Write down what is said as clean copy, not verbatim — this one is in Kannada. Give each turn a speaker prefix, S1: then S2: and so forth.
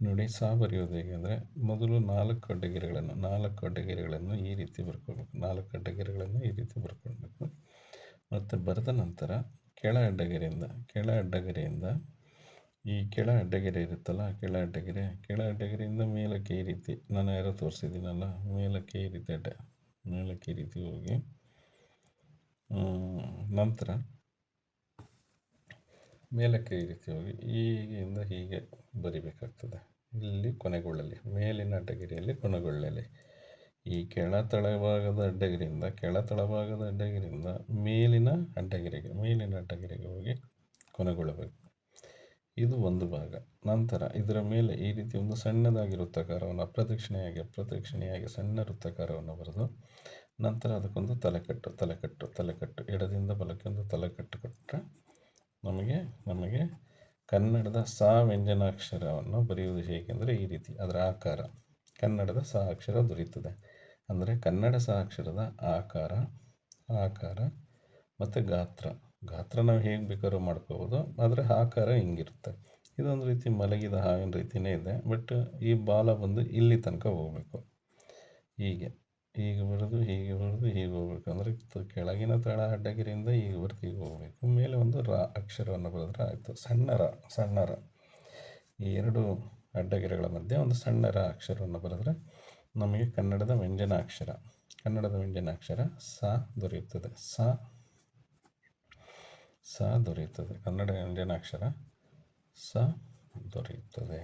S1: ನೋಡಿ ಸಾ ಬರೆಯೋದು ಹೇಗೆ ಅಂದರೆ ಮೊದಲು 4 ಅಡ್ಡಗೆರೆಗಳನ್ನು ಈ ರೀತಿ ಬರ್ಕೊಳ್ಬೇಕು. 4 ಅಡ್ಡಗೆರೆಗಳನ್ನು ಈ ರೀತಿ ಬರ್ಕೊಳ್ಬೇಕು. ಮತ್ತು ಬರೆದ ನಂತರ ಕೆಳ ಅಡ್ಡಗೆರೆಯಿಂದ ಈ ಕೆಳ ಅಡ್ಡಗೆರೆ ಇರುತ್ತಲ್ಲ, ಕೆಳ ಅಡ್ಡಗೆರೆಯಿಂದ ಮೇಲಕ್ಕೆ ಈ ರೀತಿ ನಾನು ಯಾರೋ ತೋರಿಸಿದ್ದೀನಲ್ಲ, ಮೇಲಕ್ಕೆ ಈ ರೀತಿ ಹೋಗಿ ನಂತರ ಮೇಲಕ್ಕೆ ಈ ರೀತಿ ಹೋಗಿ ಹೀಗೆಯಿಂದ ಹೀಗೆ ಬರಿಬೇಕಾಗ್ತದೆ. ಇಲ್ಲಿ ಕೊನೆಗೊಳ್ಳಲಿ, ಮೇಲಿನ ಅಡ್ಡಗೆರೆಯಲ್ಲಿ ಕೊನೆಗೊಳ್ಳಲಿ. ಈ ಕೆಳ ತಳಭಾಗದ ಅಡ್ಡಗೆರೆಯಿಂದ ಮೇಲಿನ ಅಡ್ಡಗೆರೆಗೆ ಹೋಗಿ ಕೊನೆಗೊಳ್ಳಬೇಕು. ಇದು ಒಂದು ಭಾಗ. ನಂತರ ಇದರ ಮೇಲೆ ಈ ರೀತಿ ಒಂದು ಸಣ್ಣದಾಗಿ ವೃತ್ತಾಕಾರವನ್ನು ಅಪ್ರದಕ್ಷಿಣೆಯಾಗಿ ಸಣ್ಣ ವೃತ್ತಾಕಾರವನ್ನು ಬರೆದು ನಂತರ ಅದಕ್ಕೊಂದು ತಲೆಕಟ್ಟು ಎಡದಿಂದ ಬಲಕ್ಕೆ ಒಂದು ತಲೆಕಟ್ಟು ಕೊಟ್ಟರೆ ನಮಗೆ ಕನ್ನಡದ ಸ ವ್ಯಂಜನಾಕ್ಷರವನ್ನು ಬರೆಯುವುದು ಹೇಗೆಂದರೆ ಈ ರೀತಿ ಅದರ ಆಕಾರ, ಕನ್ನಡದ ಸ ಅಕ್ಷರ ದೊರೆಯುತ್ತದೆ. ಅಂದರೆ ಕನ್ನಡ ಸ ಅಕ್ಷರದ ಆಕಾರ ಮತ್ತು ಗಾತ್ರ ನಾವು ಹೇಗೆ ಬೇಕಾದ್ರೂ ಮಾಡ್ಕೋಬೋದು. ಆದರೆ ಆಕಾರ ಹಿಂಗಿರುತ್ತೆ. ಇದೊಂದು ರೀತಿ ಮಲಗಿದ ಹಾವಿನ ರೀತಿಯೇ ಇದೆ. ಬಟ್ ಈ ಬಾಲ ಬಂದು ಇಲ್ಲಿ ತನಕ ಹೋಗಬೇಕು. ಹೀಗೆ ಬರೆದು ಹೀಗೆ ಹೋಗ್ಬೇಕು. ಅಂದರೆ ಕೆಳಗಿನ ತಳ ಅಡ್ಡಗೆರೆಯಿಂದ ಹೀಗೆ ಬರೆದು ಹೀಗೆ ಹೋಗಬೇಕು. ಮೇಲೆ ಒಂದು ರ ಅಕ್ಷರವನ್ನು ಬರೆದ್ರೆ ಆಯಿತು. ಸಣ್ಣ ರ ಈ 2 ಅಡ್ಡಗೆರೆಗಳ ಮಧ್ಯೆ ಒಂದು ಸಣ್ಣ ರ ಅಕ್ಷರವನ್ನು ಬರೆದ್ರೆ ನಮಗೆ ಕನ್ನಡದ ವ್ಯಂಜನಾಕ್ಷರ ಸ ದೊರೆಯುತ್ತದೆ. ಕನ್ನಡ ವ್ಯಂಜನಾಕ್ಷರ ಸ ದೊರೆಯುತ್ತದೆ.